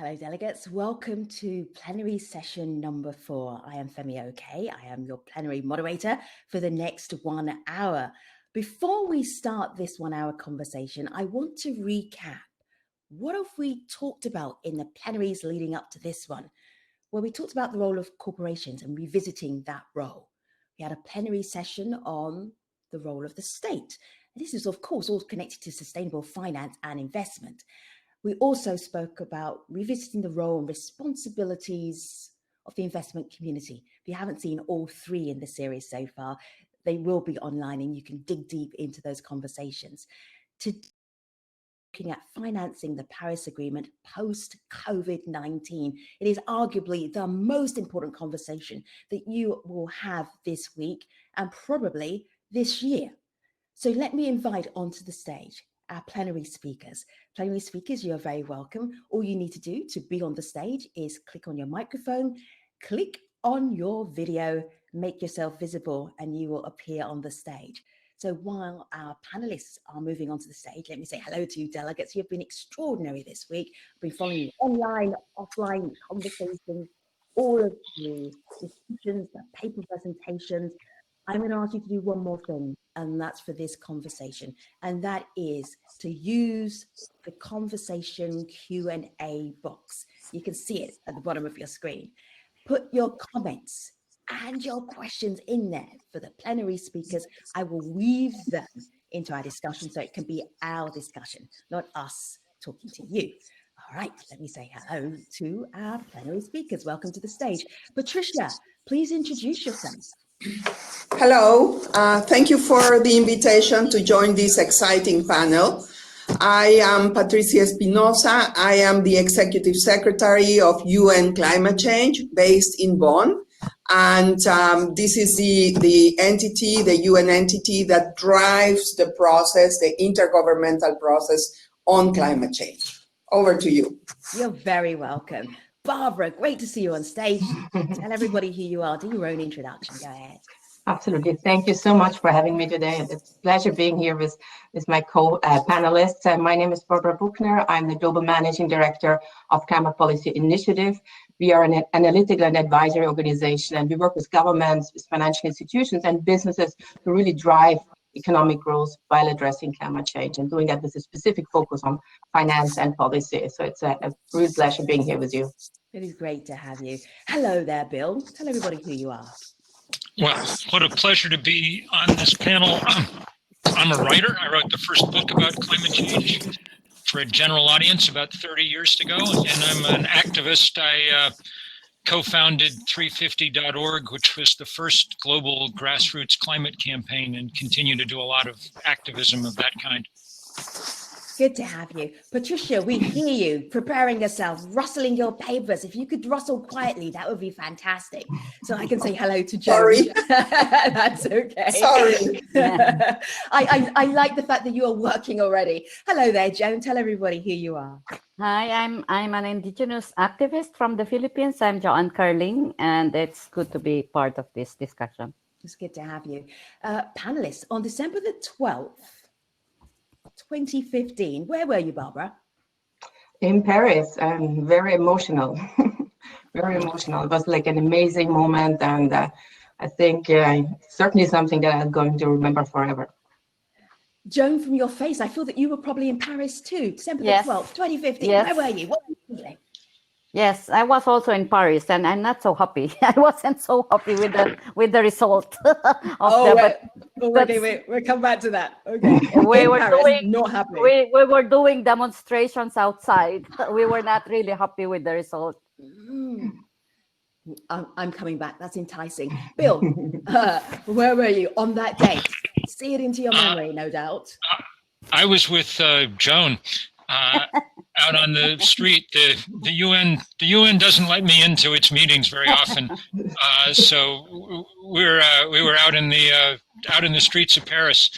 Hello, delegates. Welcome to plenary session number 4. I am Femi Oke. I am your plenary moderator for the next 1 hour. Before we start this 1 hour conversation, I want to recap. What have we talked about in the plenaries leading up to this one? Well, we talked about the role of corporations and revisiting that role. We had a plenary session on the role of the state. This is, of course, all connected to sustainable finance and investment. We also spoke about revisiting the role and responsibilities of the investment community. If you haven't seen all 3 in the series so far, they will be online and you can dig deep into those conversations. Today, looking at financing the Paris Agreement post-COVID-19. It is arguably the most important conversation that you will have this week and probably this year. So let me invite onto the stage our plenary speakers. Plenary speakers, you're very welcome. All you need to do to be on the stage is click on your microphone, click on your video, make yourself visible, and you will appear on the stage. So while our panelists are moving onto the stage, let me say hello to you, delegates. You've been extraordinary this week. I've been following you online, offline conversations, all of the discussions, the paper presentations. I'm going to ask you to do one more thing, and that's for this conversation, and that is to use the conversation Q&A box. You can see it at the bottom of your screen. Put your comments and your questions in there for the plenary speakers. I will weave them into our discussion so it can be our discussion, not us talking to you. All right, let me say hello to our plenary speakers. Welcome to the stage. Patricia, please introduce yourself. Hello, thank you for the invitation to join this exciting panel. I am Patricia Espinosa. I am the Executive Secretary of UN Climate Change based in Bonn. And this is the entity, the UN entity that drives the process, the intergovernmental process on climate change. Over to you. You're very welcome. Barbara, great to see you on stage. Tell everybody who you are. Do your own introduction. Go ahead. Absolutely. Thank you so much for having me today. It's a pleasure being here with my co-panelists. My name is Barbara Buchner. I'm the Global Managing Director of Climate Policy Initiative. We are an analytical and advisory organization, and we work with governments, with financial institutions, and businesses to really drive economic growth while addressing climate change, and doing that with a specific focus on finance and policy. So it's a real pleasure being here with you. It is great to have you. Hello there, Bill. Tell everybody who you are. Well, what a pleasure to be on this panel. I'm a writer. I wrote the first book about climate change for a general audience about 30 years ago, and I'm an activist. I co-founded 350.org, which was the first global grassroots climate campaign, and continue to do a lot of activism of that kind. Good to have you. Patricia, we hear you preparing yourself, rustling your papers. If you could rustle quietly, that would be fantastic. So I can say hello to Joan. Sorry. That's okay. Sorry. I like the fact that you are working already. Hello there, Joan. Tell everybody who you are. Hi, I'm an Indigenous activist from the Philippines. I'm Joan Carling, and it's good to be part of this discussion. It's good to have you. Panelists, on December the 12th, 2015. Where were you, Barbara? In Paris, and very emotional, very emotional. It was like an amazing moment, and I think certainly something that I'm going to remember forever. Joan, from your face, I feel that you were probably in Paris too, December the 12th, 2015. Yes. Where were you? What were you doing? Yes, I was also in Paris, and I'm not so happy. I wasn't so happy with the result. Okay, we'll come back to that. Okay, we were Paris, not happy. We were doing demonstrations outside. We were not really happy with the result. I'm coming back. That's enticing. Bill, where were you on that day? See it into your memory, no doubt. I was with Joan. Out on the street. The UN doesn't let me into its meetings very often, so we were out in the streets of Paris,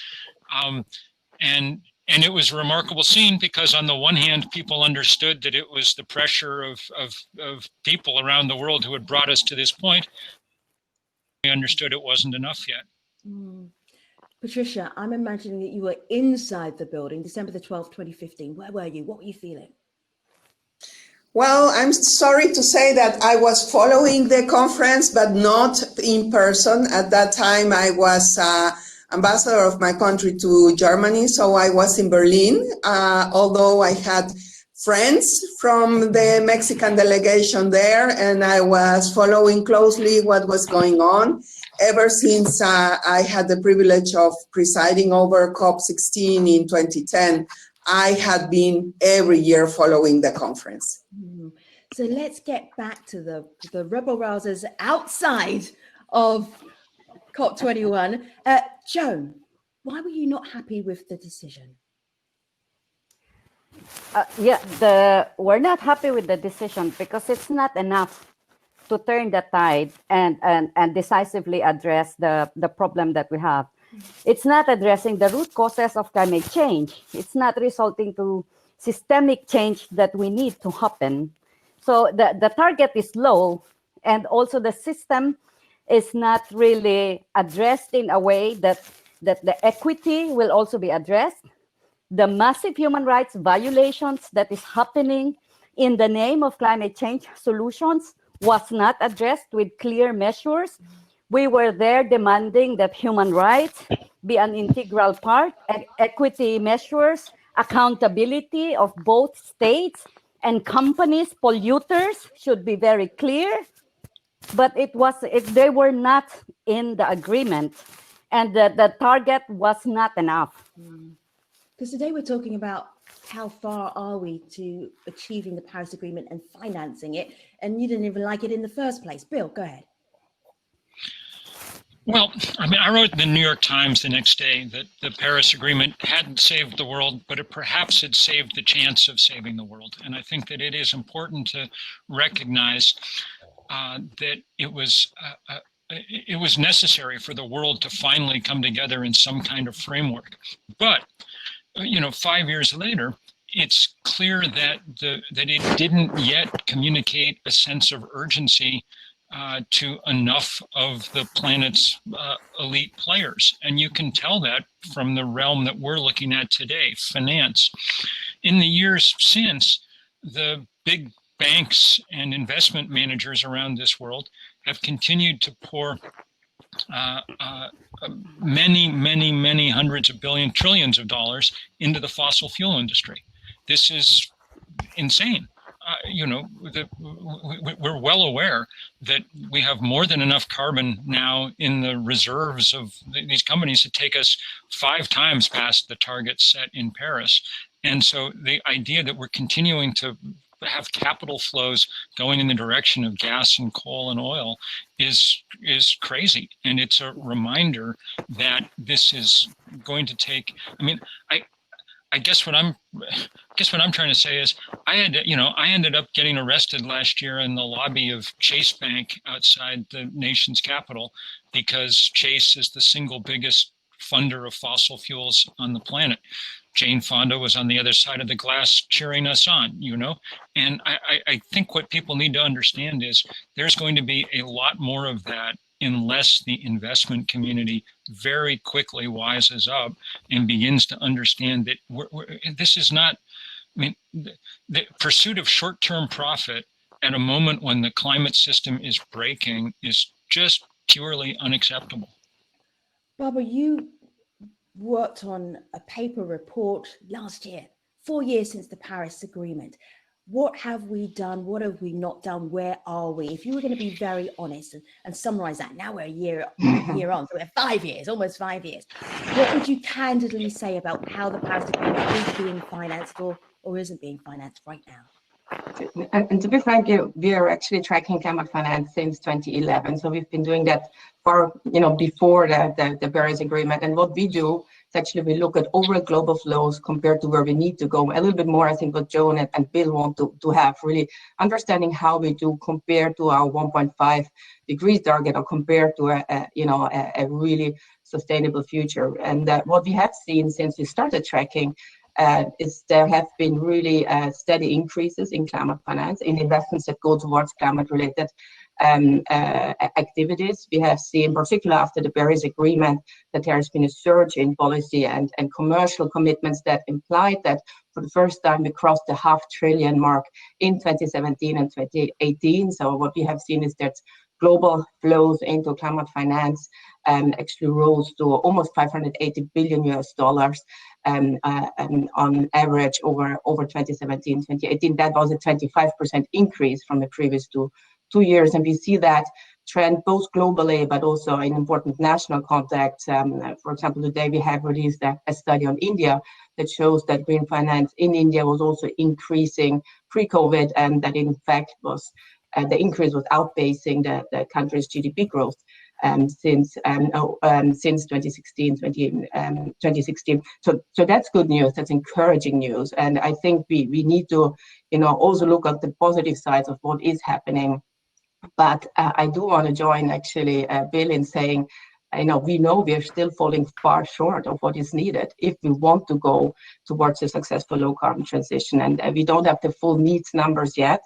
and it was a remarkable scene because on the one hand, people understood that it was the pressure of people around the world who had brought us to this point. We understood it wasn't enough yet. Patricia, I'm imagining that you were inside the building, December the 12th, 2015. Where were you? What were you feeling? Well, I'm sorry to say that I was following the conference, but not in person. At that time, I was ambassador of my country to Germany, so I was in Berlin, although I had friends from the Mexican delegation there, and I was following closely what was going on. Ever since I had the privilege of presiding over COP16 in 2010, I had been every year following the conference. So let's get back to the rebel rousers outside of COP21. Joan, why were you not happy with the decision? We're not happy with the decision because it's not enough to turn the tide and decisively address the problem that we have. It's not addressing the root causes of climate change. It's not resulting to systemic change that we need to happen. So the target is low, and also the system is not really addressed in a way that the equity will also be addressed. The massive human rights violations that is happening in the name of climate change solutions was not addressed with clear measures. We were there demanding that human rights be an integral part, and equity measures, accountability of both states and companies, polluters should be very clear. But they were not in the agreement, and the target was not enough. Because today we're talking about how far are we to achieving the Paris Agreement and financing it, and you didn't even like it in the first place. Bill, go ahead. Well, I mean, I wrote in the New York Times the next day that the Paris Agreement hadn't saved the world, but it perhaps had saved the chance of saving the world. And I think that it is important to recognize that it was necessary for the world to finally come together in some kind of framework. But 5 years later, it's clear that it didn't yet communicate a sense of urgency to enough of the planet's elite players. And you can tell that from the realm that we're looking at today, finance. In the years since, the big banks and investment managers around this world have continued to pour many hundreds of billions, trillions of dollars into the fossil fuel industry. This is insane. We're well aware that we have more than enough carbon now in the reserves of these companies to take us 5 times past the target set in Paris. And so the idea that we're continuing to have capital flows going in the direction of gas and coal and oil is crazy. And it's a reminder that this is going to take, I guess what I'm trying to say is I ended up getting arrested last year in the lobby of Chase Bank outside the nation's capital because Chase is the single biggest funder of fossil fuels on the planet. Jane Fonda was on the other side of the glass cheering us on, and I think what people need to understand is there's going to be a lot more of that unless the investment community very quickly wises up and begins to understand that this is not, the pursuit of short-term profit at a moment when the climate system is breaking is just purely unacceptable. Barbara, you worked on a paper report last year, 4 years since the Paris Agreement. What have we done? What have we not done? Where are we? If you were going to be very honest and summarize that, now we're a year on, so we're 5 years, almost 5 years. What would you candidly say about how the Paris Agreement is being financed or isn't being financed right now? And to be frank, we are actually tracking climate finance since 2011. So we've been doing that for, before the Paris Agreement. And what we do is actually we look at overall global flows compared to where we need to go. A little bit more, I think, what Joan and Bill want to have, really understanding how we do compare to our 1.5 degrees target or compared to a really sustainable future. And what we have seen since we started tracking is there have been really steady increases in climate finance, in investments that go towards climate-related activities. We have seen, particularly after the Paris Agreement, that there has been a surge in policy and commercial commitments that implied that for the first time we crossed the $500 billion mark in 2017 and 2018. So what we have seen is that global flows into climate finance actually rose to almost $580 billion on average over 2017, 2018. That was a 25% increase from the previous two years. And we see that trend both globally, but also in important national contexts. For example, today we have released a study on India that shows that green finance in India was also increasing pre-COVID, and that in fact was the increase was outpacing the country's GDP growth since 2016. So that's good news. That's encouraging news, and I think we need to also look at the positive sides of what is happening. But I do want to join actually Bill in saying, we know we are still falling far short of what is needed if we want to go towards a successful low carbon transition. And we don't have the full needs numbers yet.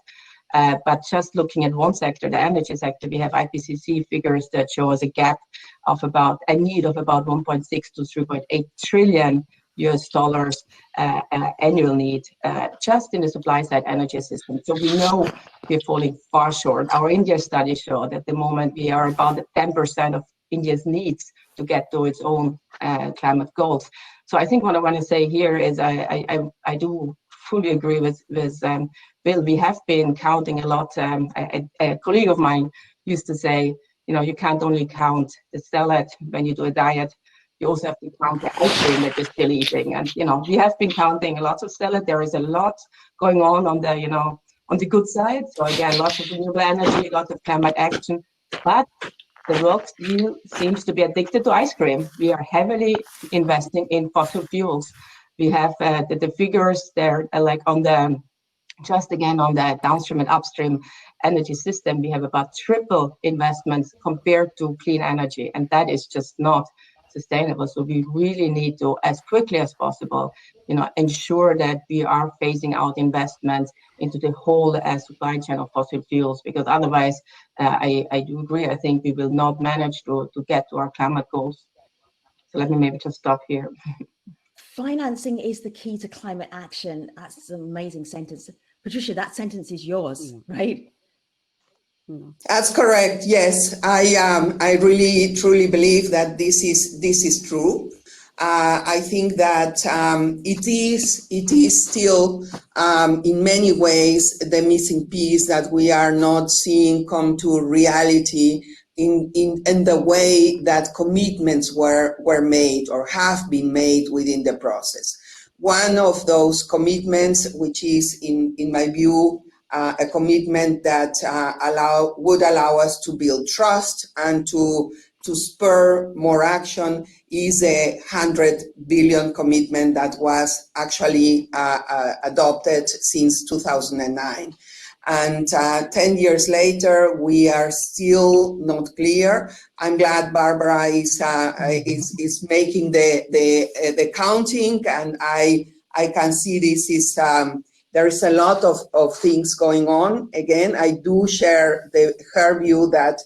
But just looking at one sector, the energy sector, we have IPCC figures that show us a gap of a need of about 1.6 to 3.8 trillion US dollars annual need just in the supply side energy system. So we know we're falling far short. Our India studies show that at the moment we are about 10% of India's needs to get to its own climate goals. So I think what I want to say here is I do fully agree with Bill. We have been counting a lot. A colleague of mine used to say, you can't only count the salad when you do a diet. You also have to count the ice cream that you're still eating. And, we have been counting lots of salad. There is a lot going on the good side. So again, lots of renewable energy, lots of climate action, but the world still seems to be addicted to ice cream. We are heavily investing in fossil fuels. We have the figures there, like on the downstream and upstream energy system, we have about triple investments compared to clean energy, and that is just not sustainable. So we really need to, as quickly as possible, ensure that we are phasing out investments into the whole supply chain of fossil fuels, because otherwise, I do agree, I think we will not manage to get to our climate goals. So let me maybe just stop here. Financing is the key to climate action. That's an amazing sentence. Patricia, that sentence is yours, right? That's correct. Yes, I really truly believe that this is true. I think that it is still in many ways the missing piece that we are not seeing come to reality in the way that commitments were made or have been made within the process. One of those commitments, which is in my view a commitment that would allow us to build trust and to spur more action, is a $100 billion commitment that was actually adopted since 2009. And 10 years later, we are still not clear. I'm glad Barbara is making the counting, and I can see this is there is a lot of things going on. Again, I do share her view that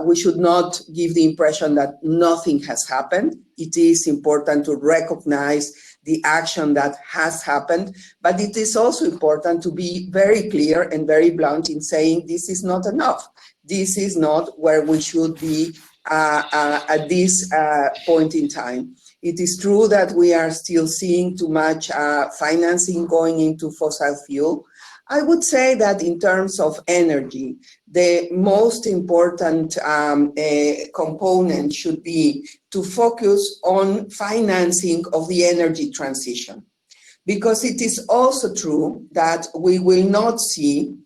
we should not give the impression that nothing has happened. It is important to recognize the action that has happened, but it is also important to be very clear and very blunt in saying this is not enough. This is not where we should be at this point in time. It is true that we are still seeing too much financing going into fossil fuel. I would say that in terms of energy, the most important component should be to focus on financing of the energy transition, because it is also true that we will not see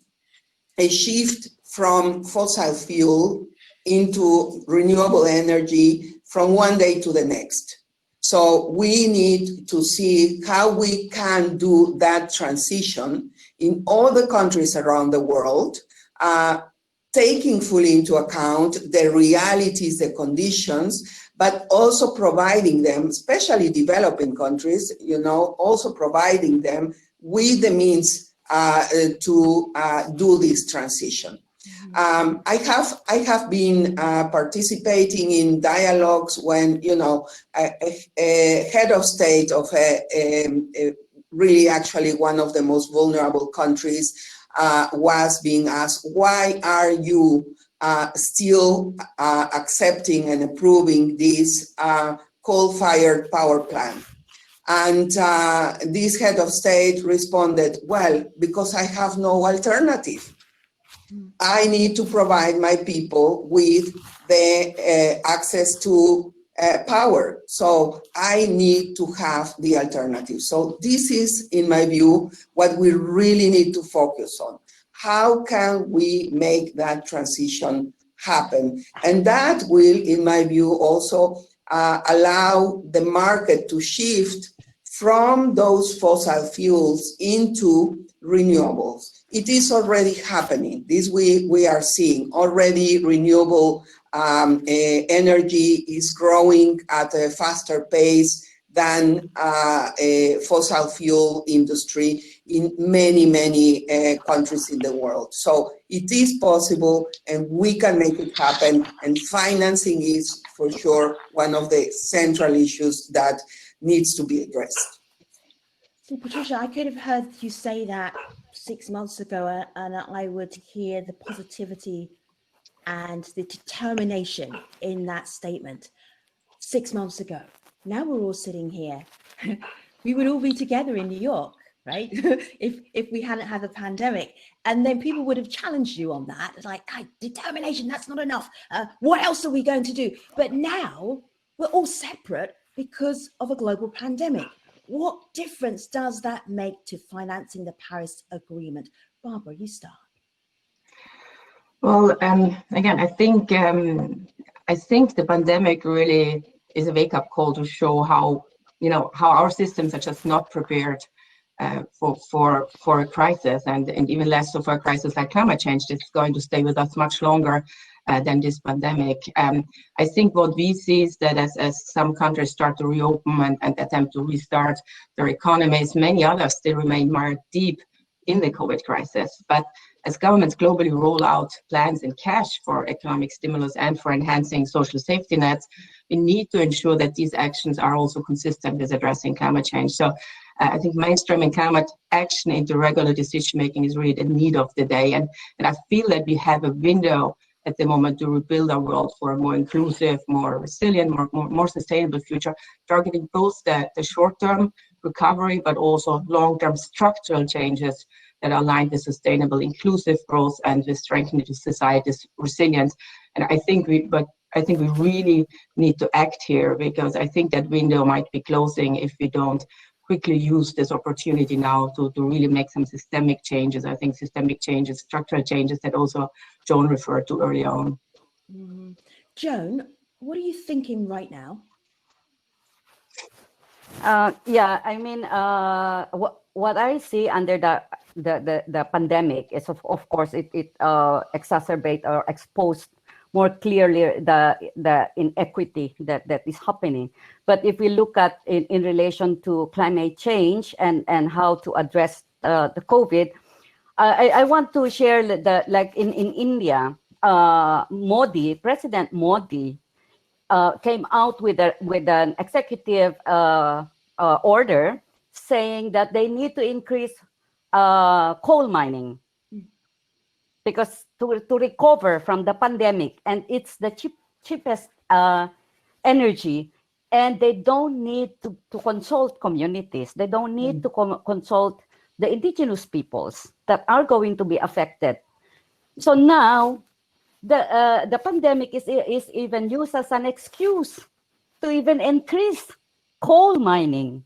a shift from fossil fuel into renewable energy from one day to the next. So we need to see how we can do that transition in all the countries around the world, taking fully into account the realities, the conditions, but also providing them, especially developing countries, also providing them with the means to do this transition. I have been participating in dialogues when, you know, a head of state of really actually one of the most vulnerable countries was being asked, why are you still accepting and approving this coal-fired power plant? And this head of state responded, well, because I have no alternative. I need to provide my people with the access to power. So I need to have the alternative. So this is, in my view, what we really need to focus on. How can we make that transition happen? And that will, in my view, also allow the market to shift from those fossil fuels into renewables. It is already happening. This we are seeing already. Renewable energy is growing at a faster pace than a fossil fuel industry in many countries in the world. So it is possible, and we can make it happen. And financing is for sure one of the central issues that needs to be addressed. So Patricia, I could have heard you say that 6 months ago, and I would hear the positivity and the determination in that statement 6 months ago. Now we're all sitting here. We would all be together in New York, right? if we hadn't had the pandemic, and then people would have challenged you on that. It's like, hey, determination, that's not enough. What else are we going to do? But now we're all separate because of a global pandemic. What difference does that make to financing the Paris Agreement? Barbara, you start. Well, again, I think the pandemic really is a wake-up call to show how, you know, how our systems are just not prepared for a crisis, and even less so for a crisis like climate change that's going to stay with us much longer than this pandemic. I think what we see is that as some countries start to reopen and attempt to restart their economies, many others still remain mired deep in the COVID crisis. But as governments globally roll out plans in cash for economic stimulus and for enhancing social safety nets, we need to ensure that these actions are also consistent with addressing climate change. So I think mainstreaming climate action into regular decision-making is really the need of the day. And I feel that we have a window at the moment to rebuild our world for a more inclusive, more resilient, more sustainable future, targeting both the short-term recovery, but also long-term structural changes that are aligned with sustainable, inclusive growth and with strengthening society's resilience. And I think we really need to act here, because I think that window might be closing if we don't quickly use this opportunity now to really make some systemic changes. I think systemic changes, structural changes that also Joan referred to earlier on. Mm-hmm. Joan, what are you thinking right now? Yeah, I mean, what I see under the pandemic is of course it exacerbate or exposed more clearly the inequity that is happening. But if we look at in relation to climate change and how to address the COVID, I want to share like in India, President Modi came out with an executive order saying that they need to increase coal mining because to recover from the pandemic, and it's the cheapest energy, and they don't need to consult communities. They don't need to consult the indigenous peoples that are going to be affected. So now the pandemic is even used as an excuse to even increase coal mining.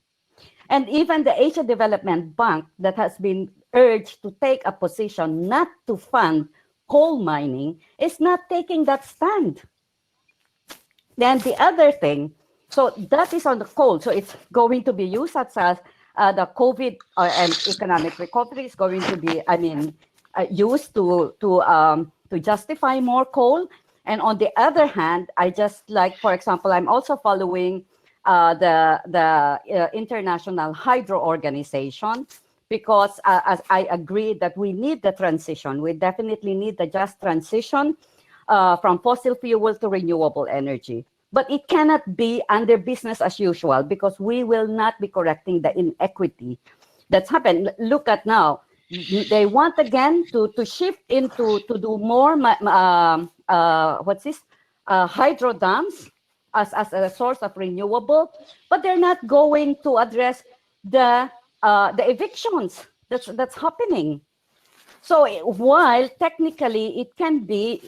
And even the Asia Development Bank that has been urged to take a position not to fund coal mining is not taking that stand. Then the other thing, so that is on the coal. So it's going to be used as the COVID and economic recovery is going to be, used to justify more coal. And on the other hand, I just like, for example, I'm also following the International Hydro Organization because as I agree that we need the transition. We definitely need the just transition from fossil fuel to renewable energy. But it cannot be under business as usual, because we will not be correcting the inequity that's happened. Look at now, they want again to shift into to do more hydro dams as a source of renewable, but they're not going to address the evictions that's happening. So while technically it can be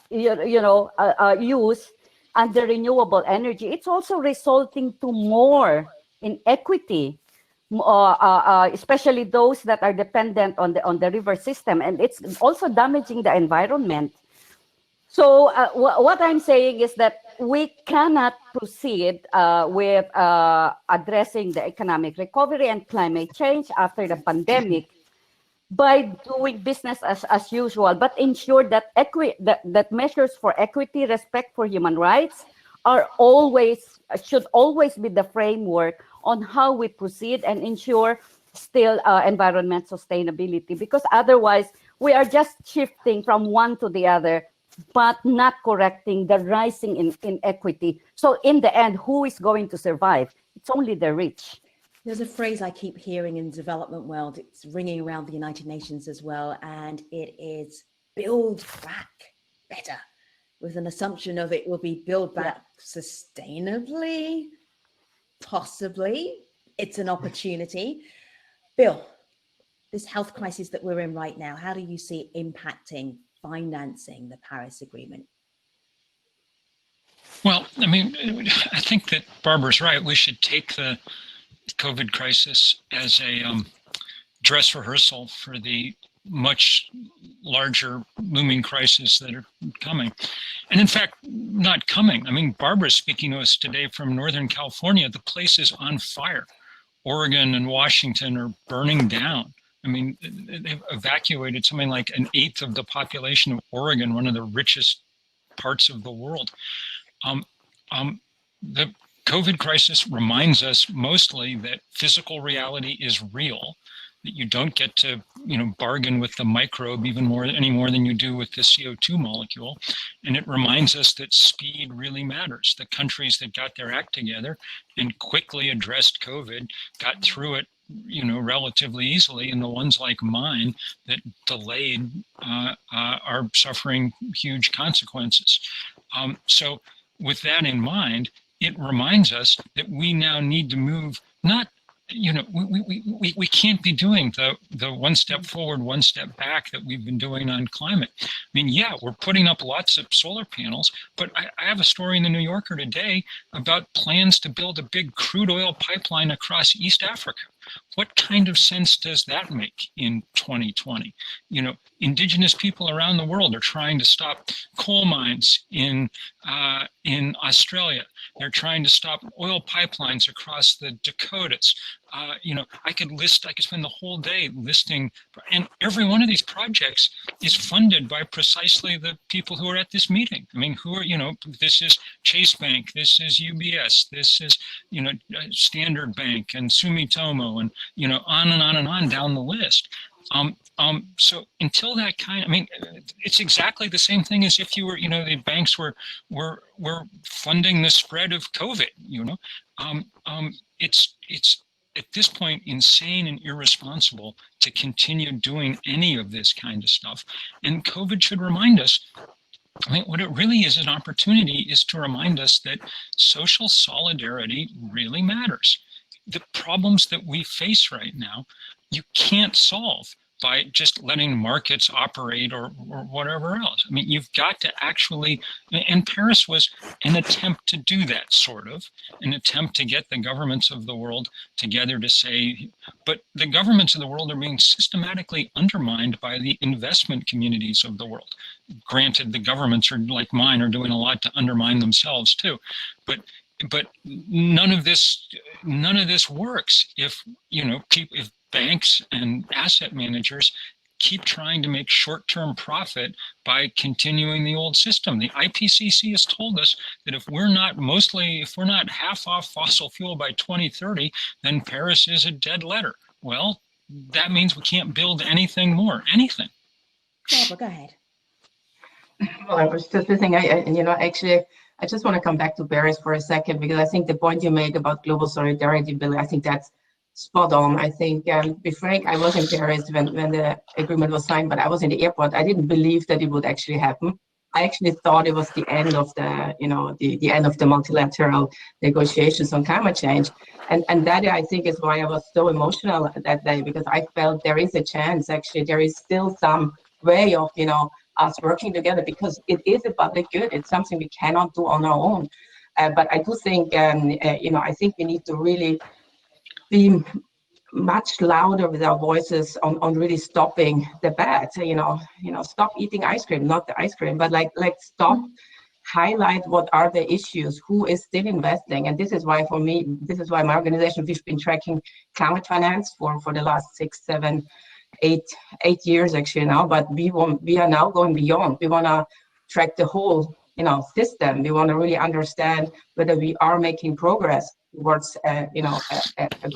used under renewable energy, it's also resulting to more inequity, especially those that are dependent on the river system, and it's also damaging the environment. So what I'm saying is that we cannot proceed with addressing the economic recovery and climate change after the pandemic by doing business as usual, but ensure that that measures for equity, respect for human rights should always be the framework on how we proceed and ensure still environment sustainability, because otherwise we are just shifting from one to the other, but not correcting the rising inequity. So in the end, who is going to survive? It's only the rich. There's a phrase I keep hearing in the development world. It's ringing around the United Nations as well, and it is build back better, with an assumption of it will be build back sustainably, possibly. It's an opportunity. Bill, this health crisis that we're in right now, how do you see impacting financing the Paris Agreement? Well, I mean, I think that Barbara's right. We should take the COVID crisis as a dress rehearsal for the much larger looming crises that are coming. And in fact, not coming. I mean, Barbara's speaking to us today from Northern California. The place is on fire. Oregon and Washington are burning down. I mean, they've evacuated something like 1/8 of the population of Oregon, one of the richest parts of the world. The COVID crisis reminds us mostly that physical reality is real, that you don't get to, bargain with the microbe any more than you do with the CO2 molecule. And it reminds us that speed really matters. The countries that got their act together and quickly addressed COVID got through it, relatively easily, and the ones like mine that delayed are suffering huge consequences. So with that in mind, it reminds us that we now need to move, not, we can't be doing the one step forward, one step back that we've been doing on climate. I mean, yeah, we're putting up lots of solar panels, but I have a story in the New Yorker today about plans to build a big crude oil pipeline across East Africa. What kind of sense does that make in 2020? Indigenous people around the world are trying to stop coal mines in Australia. They're trying to stop oil pipelines across the Dakotas. I could spend the whole day listing, and every one of these projects is funded by precisely the people who are at this meeting. I mean, this is Chase Bank, this is UBS, this is, Standard Bank and Sumitomo, and, on and on and on down the list. So until that it's exactly the same thing as if you were, the banks were funding the spread of COVID, it's at this point insane and irresponsible to continue doing any of this kind of stuff. And COVID should remind us, what it really is an opportunity is to remind us that social solidarity really matters. The problems that we face right now, you can't solve by just letting markets operate or whatever else. I mean, you've got to actually, and Paris was an attempt to do that, sort of, an attempt to get the governments of the world together to say, but the governments of the world are being systematically undermined by the investment communities of the world. Granted, the governments are like mine are doing a lot to undermine themselves too, but none of this works if if banks and asset managers keep trying to make short-term profit by continuing the old system. The IPCC has told us that if we're not half off fossil fuel by 2030, then Paris is a dead letter. Well, that means we can't build anything more, anything. Barbara, go ahead. Well, I was just listening, actually, I just want to come back to Paris for a second, because I think the point you made about global solidarity, Billy, I think that's spot on. I think, to be frank, I was in Paris when the agreement was signed, but I was in the airport. I didn't believe that it would actually happen. I actually thought it was the end of the, the end of the multilateral negotiations on climate change. And that, I think, is why I was so emotional that day, because I felt there is a chance, actually, there is still some way of, us working together, because it is a public good. It's something we cannot do on our own. But I do think, I think we need to really be much louder with our voices on really stopping the bad. Stop eating ice cream, not the ice cream, but like stop, highlight what are the issues, who is still investing. And this is why, for me, this is why my organization, we've been tracking climate finance for the last 6, 7, 8 years actually now, but we are now going beyond. We want to track the whole system. We want to really understand whether we are making progress towards a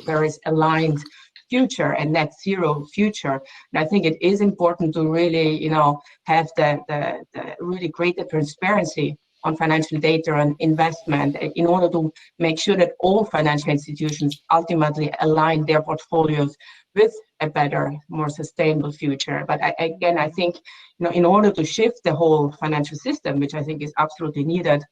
Paris aligned future and net zero future. And I think it is important to really have the really greater transparency on financial data and investment in order to make sure that all financial institutions ultimately align their portfolios with a better, more sustainable future. But I think, in order to shift the whole financial system, which I think is absolutely needed,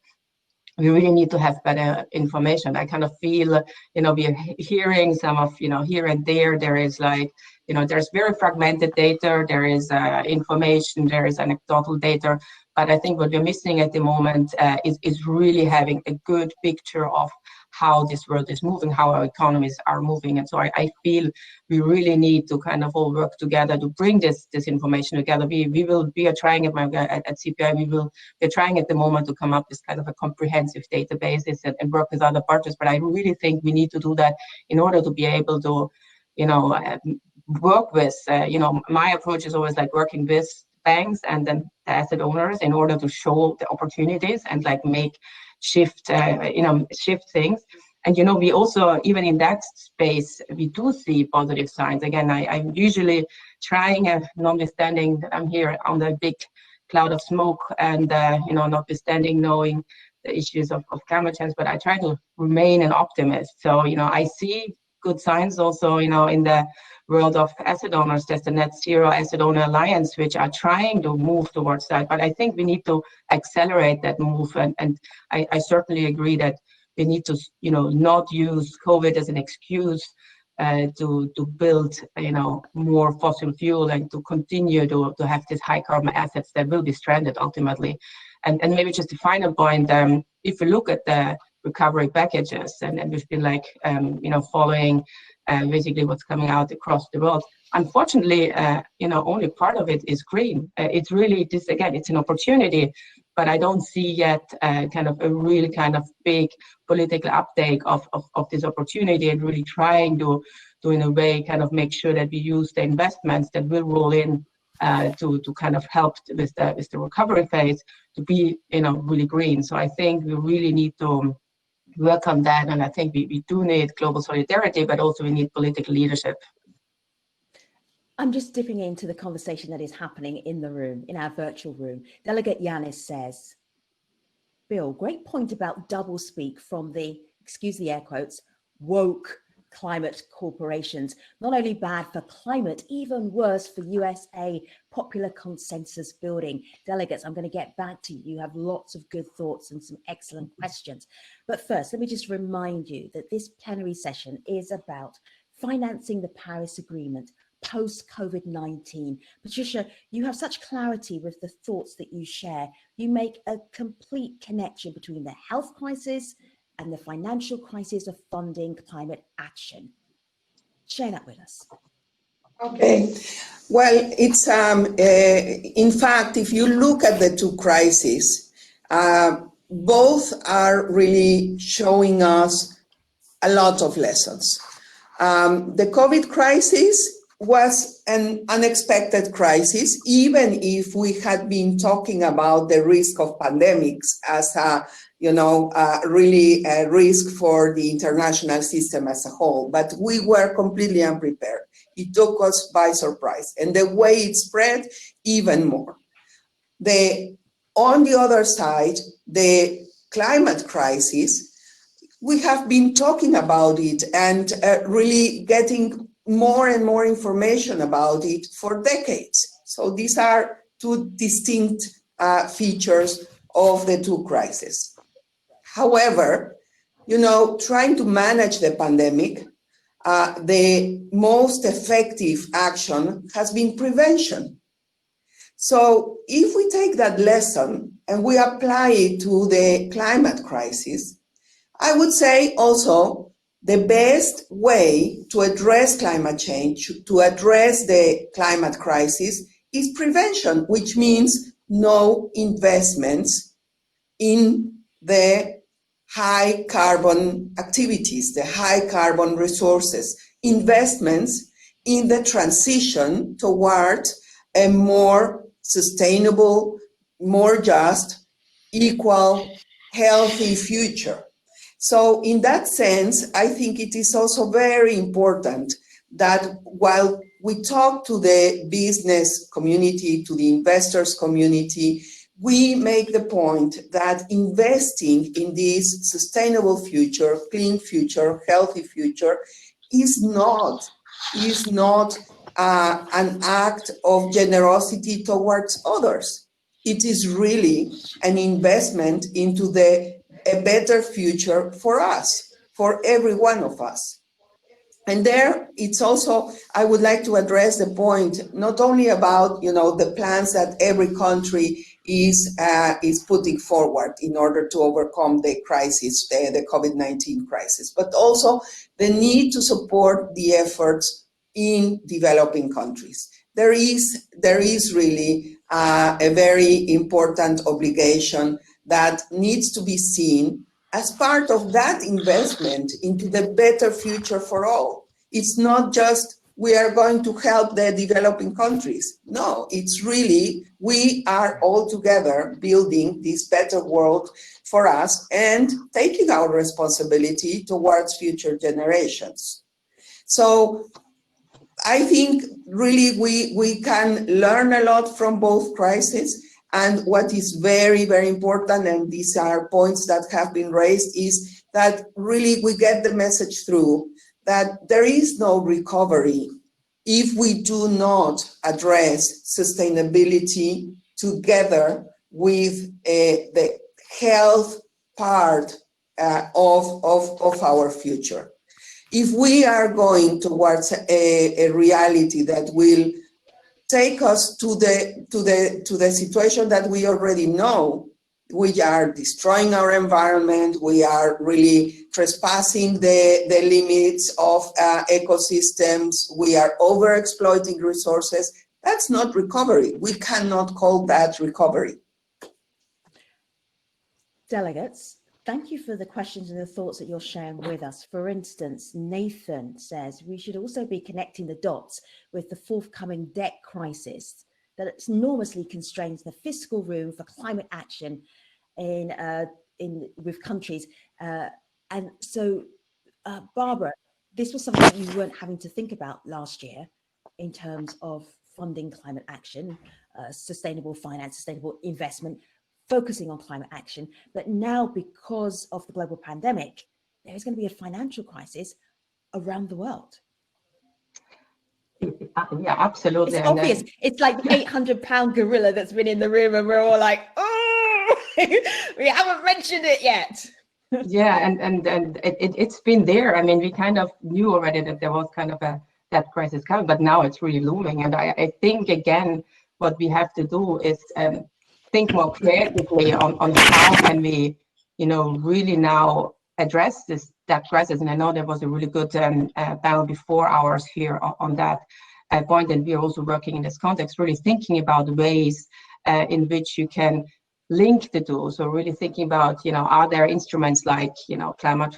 we really need to have better information. I kind of feel, we are hearing some of, here and there is like, there's very fragmented data, there is information, there is anecdotal data, but I think what we're missing at the moment is really having a good picture of how this world is moving, how our economies are moving. And so I feel we really need to kind of all work together to bring this information together. We are trying at CPI, we're trying at the moment to come up with kind of a comprehensive databases and work with other partners. But I really think we need to do that in order to be able to, work with, my approach is always like working with banks and then the asset owners in order to show the opportunities and like shift things. And we also, even in that space, we do see positive signs. Again, I'm usually trying, notwithstanding that I'm here on the big cloud of smoke and notwithstanding knowing the issues of climate change, but I try to remain an optimist. So I see good signs also in the world of asset owners. There's the Net Zero Asset Owner Alliance, which are trying to move towards that. But I think we need to accelerate that move. And I certainly agree that we need to, not use COVID as an excuse to build, more fossil fuel and to continue to have these high carbon assets that will be stranded ultimately. And maybe just a final point, if we look at the recovery packages, and we've been like, following basically what's coming out across the world. Unfortunately, only part of it is green. It's really this, again, it's an opportunity, but I don't see yet kind of a really kind of big political uptake of this opportunity and really trying to in a way kind of make sure that we use the investments that will roll in to kind of help with the recovery phase to be, really green. So I think we really need to work on that. And I think we do need global solidarity, but also we need political leadership. I'm just dipping into the conversation that is happening in the room, in our virtual room. Delegate Yanis says, Bill, great point about doublespeak from the, excuse the air quotes, woke climate corporations. Not only bad for climate, even worse for USA popular consensus building. Delegates, I'm going to get back to you. You have lots of good thoughts and some excellent questions. But first, let me just remind you that this plenary session is about financing the Paris Agreement post-COVID-19. Patricia, you have such clarity with the thoughts that you share. You make a complete connection between the health crisis and the financial crisis of funding climate action. Share that with us. Okay. Well, it's in fact, if you look at the two crises, both are really showing us a lot of lessons. The COVID crisis was an unexpected crisis, even if we had been talking about the risk of pandemics as really a risk for the international system as a whole, but we were completely unprepared. it took us by surprise. And the way it spread, even more. On the other side, the climate crisis, we have been talking about it and really getting more and more information about it for decades. So these are two distinct features of the two crises. However, trying to manage the pandemic, the most effective action has been prevention. So if we take that lesson and we apply it to the climate crisis, I would say also the best way to address climate change, to address the climate crisis, is prevention, which means no investments in the high carbon activities, the high carbon resources, investments in the transition toward a more sustainable, more just, equal, healthy future. So in that sense, I think it is also very important that while we talk to the business community, to the investors community, we make the point that investing in this sustainable future, clean future, healthy future is not an act of generosity towards others. It is really an investment into a better future for us, for every one of us. And there, it's also, I would like to address the point, not only about, the plans that every country is putting forward in order to overcome the crisis, the COVID-19 crisis, but also the need to support the efforts in developing countries. There is really a very important obligation that needs to be seen as part of that investment into the better future for all. It's not just we are going to help the developing countries. No, it's really we are all together building this better world for us and taking our responsibility towards future generations. So I think really we can learn a lot from both crises. And what is very, very important, and these are points that have been raised, is that really we get the message through that there is no recovery if we do not address sustainability together with the health part of our future. If we are going towards a reality that will take us to the situation that we already know, we are destroying our environment, we are really trespassing the limits of ecosystems, we are overexploiting resources. That's not recovery. We cannot call that recovery. Delegates, thank you for the questions and the thoughts that you're sharing with us. For instance, Nathan says we should also be connecting the dots with the forthcoming debt crisis that enormously constrains the fiscal room for climate action with countries. And so, Barbara, this was something that you weren't having to think about last year in terms of funding climate action, sustainable finance, sustainable investment, focusing on climate action. But now, because of the global pandemic, there is going to be a financial crisis around the world. Yeah, absolutely. It's obvious. It's like the 800-pound gorilla that's been in the room and we're all like, oh, we haven't mentioned it yet. Yeah, and it's been there. I mean, we kind of knew already that there was kind of that crisis coming, but now it's really looming. And I think, again, what we have to do is think more creatively on how can we, really now address that crisis. And I know there was a really good panel before ours here on that point, and we're also working in this context, really thinking about ways in which you can link the two. So really thinking about, are there instruments like, climate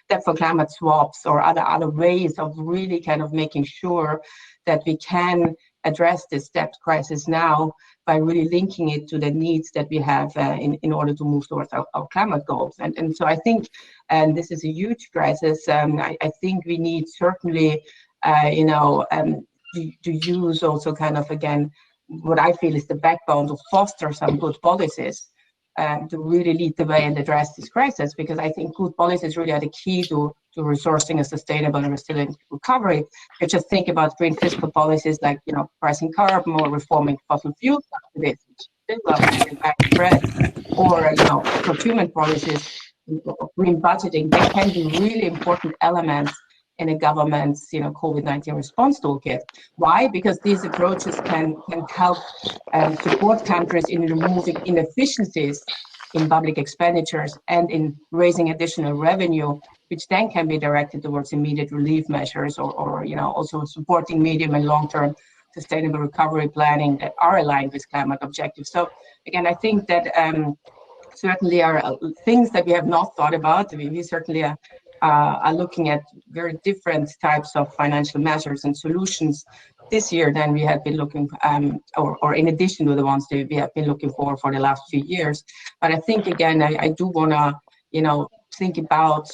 debt for climate swaps or other ways of really kind of making sure that we can address this debt crisis now by really linking it to the needs that we have in order to move towards our climate goals. And so I think, and this is a huge crisis, I think we need certainly, to use also kind of, again, what I feel is the backbone to foster some good policies to really lead the way and address this crisis, because I think good policies really are the key to resourcing a sustainable and resilient recovery. You just think about green fiscal policies like, pricing carbon or reforming fossil fuel subsidies, which still are spread, or, procurement policies, green budgeting. They can be really important elements in a government's, COVID-19 response toolkit. Why? Because these approaches can help support countries in removing inefficiencies in public expenditures and in raising additional revenue, which then can be directed towards immediate relief measures or also supporting medium and long-term sustainable recovery planning that are aligned with climate objectives. So again, I think that certainly are things that we have not thought about. We certainly are looking at very different types of financial measures and solutions this year than we have been looking, or in addition to the ones that we have been looking for the last few years. But I think, again, I do want to, think about,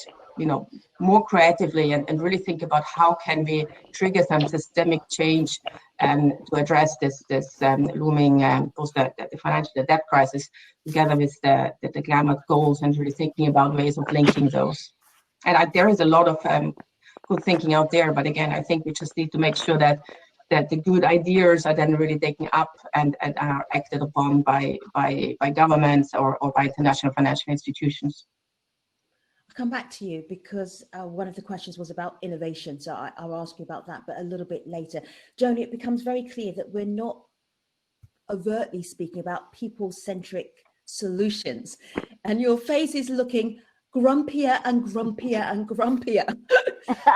more creatively and really think about how can we trigger some systemic change to address this looming the debt crisis together with the climate goals, and really thinking about ways of linking those. And there is a lot of good thinking out there, but again, I think we just need to make sure that the good ideas are then really taken up and are acted upon by governments or by international financial institutions. I'll come back to you because one of the questions was about innovation, so I'll ask you about that, but a little bit later. Joan, it becomes very clear that we're not overtly speaking about people-centric solutions, and your face is looking grumpier and grumpier and grumpier.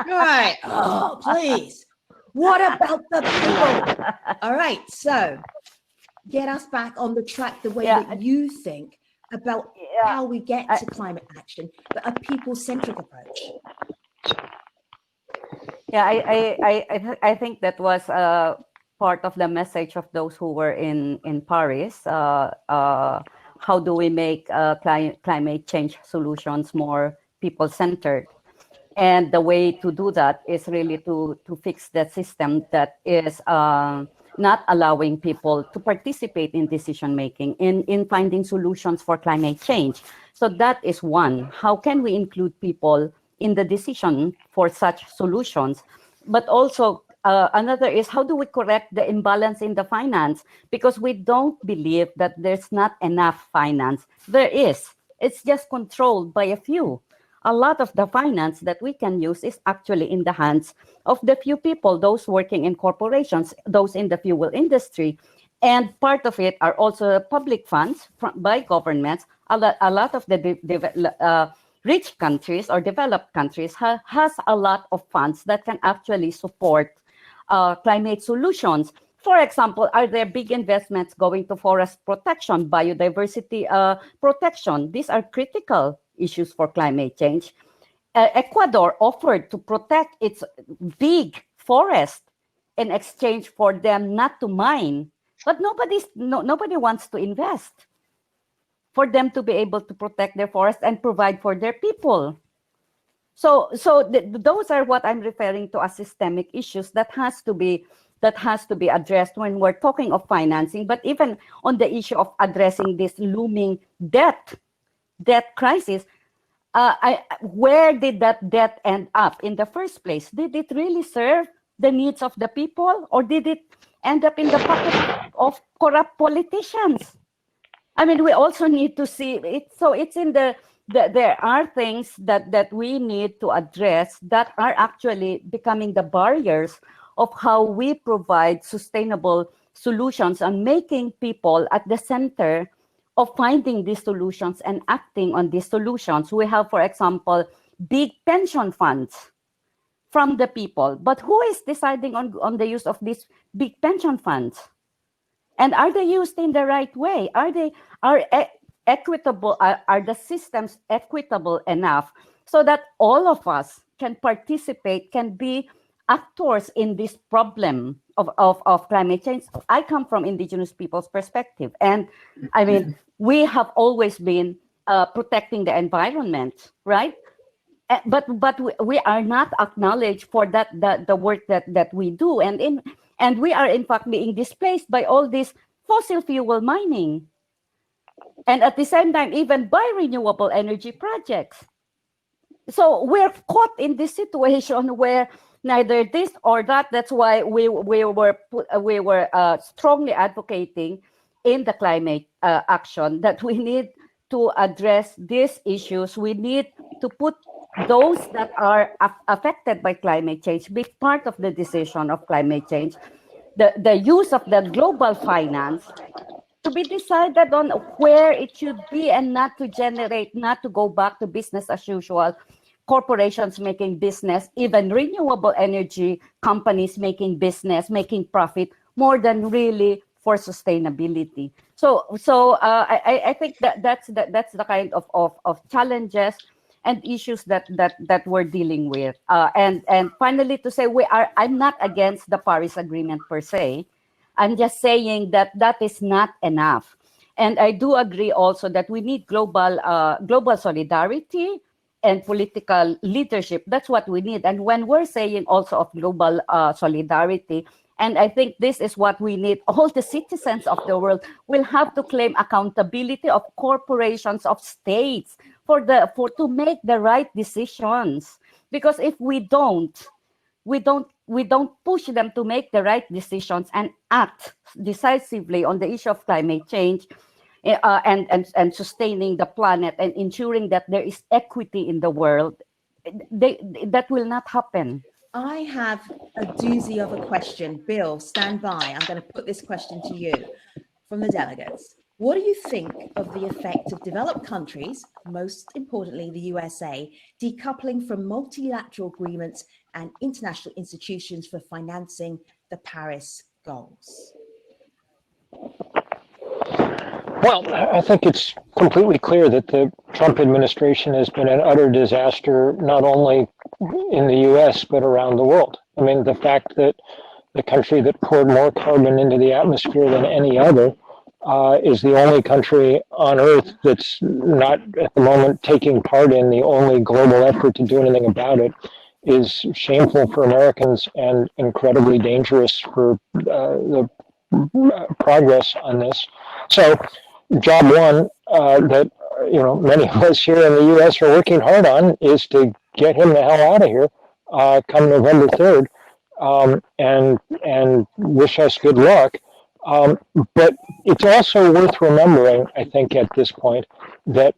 Right. Oh, please. What about the people? All right. So get us back on the track the way that you think about how we get to climate action, but a people-centric approach. Yeah, I think that was part of the message of those who were in Paris. How do we make climate change solutions more people-centered? And the way to do that is really to fix that system that is not allowing people to participate in decision-making, in finding solutions for climate change. So that is one. How can we include people in the decision for such solutions? But also another is, how do we correct the imbalance in the finance? Because we don't believe that there's not enough finance. There is. It's just controlled by a few. A lot of the finance that we can use is actually in the hands of the few people, those working in corporations, those in the fuel industry. And part of it are also public funds by governments. A lot of the rich countries or developed countries has a lot of funds that can actually support climate solutions. For example, are there big investments going to forest protection, biodiversity protection? These are critical issues for climate change. Ecuador offered to protect its big forest in exchange for them not to mine, but nobody wants to invest for them to be able to protect their forest and provide for their people. So those are what I'm referring to as systemic issues that has to be addressed when we're talking of financing. But even on the issue of addressing this looming debt crisis, where did that debt end up in the first place? Did it really serve the needs of the people, or did it end up in the pocket of corrupt politicians? I mean, we also need to see it. So it's in there are things that we need to address that are actually becoming the barriers of how we provide sustainable solutions and making people at the center of finding these solutions and acting on these solutions. We have, for example, big pension funds from the people, but who is deciding on the use of these big pension funds? And are they used in the right way? Are equitable? Are the systems equitable enough so that all of us can participate, can be actors in this problem of climate change. I come from Indigenous people's perspective, and I mean, we have always been protecting the environment, right? But we are not acknowledged for that the work that we do, and we are in fact being displaced by all this fossil fuel mining, and at the same time even by renewable energy projects. So we're caught in this situation where neither this or that. That's why we were strongly advocating in the climate action that we need to address these issues. We need to put those that are affected by climate change be part of the decision of climate change. The use of the global finance to be decided on where it should be, and not to go back to business as usual. Corporations making business, even renewable energy companies making business, making profit more than really for sustainability. So I think that's the kind of challenges and issues that we're dealing with. And finally, to say I'm not against the Paris Agreement per se. I'm just saying that is not enough. And I do agree also that we need global solidarity and political leadership. That's what we need. And when we're saying also of global solidarity, and I think this is what we need, all the citizens of the world will have to claim accountability of corporations, of states, to make the right decisions. Because if we don't push them to make the right decisions and act decisively on the issue of climate change, and sustaining the planet and ensuring that there is equity in the world, that will not happen. I have a doozy of a question. Bill, stand by. I'm going to put this question to you from the delegates. What do you think of the effect of developed countries, most importantly the USA, decoupling from multilateral agreements and international institutions for financing the Paris goals? Well, I think it's completely clear that the Trump administration has been an utter disaster, not only in the US, but around the world. I mean, the fact that the country that poured more carbon into the atmosphere than any other is the only country on Earth that's not at the moment taking part in the only global effort to do anything about it is shameful for Americans and incredibly dangerous for the progress on this. So job one that many of us here in the U.S. are working hard on is to get him the hell out of here come November 3rd, and wish us good luck. But it's also worth remembering, I think, at this point, that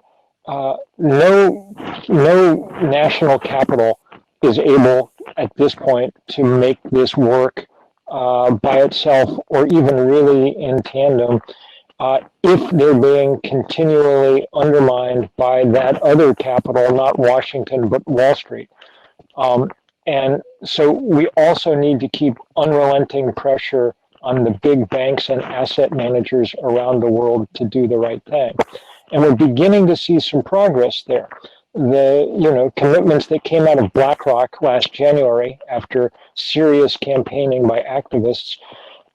no national capital is able at this point to make this work by itself, or even really in tandem, if they're being continually undermined by that other capital, not Washington, but Wall Street. And so we also need to keep unrelenting pressure on the big banks and asset managers around the world to do the right thing. And we're beginning to see some progress there. The commitments that came out of BlackRock last January after serious campaigning by activists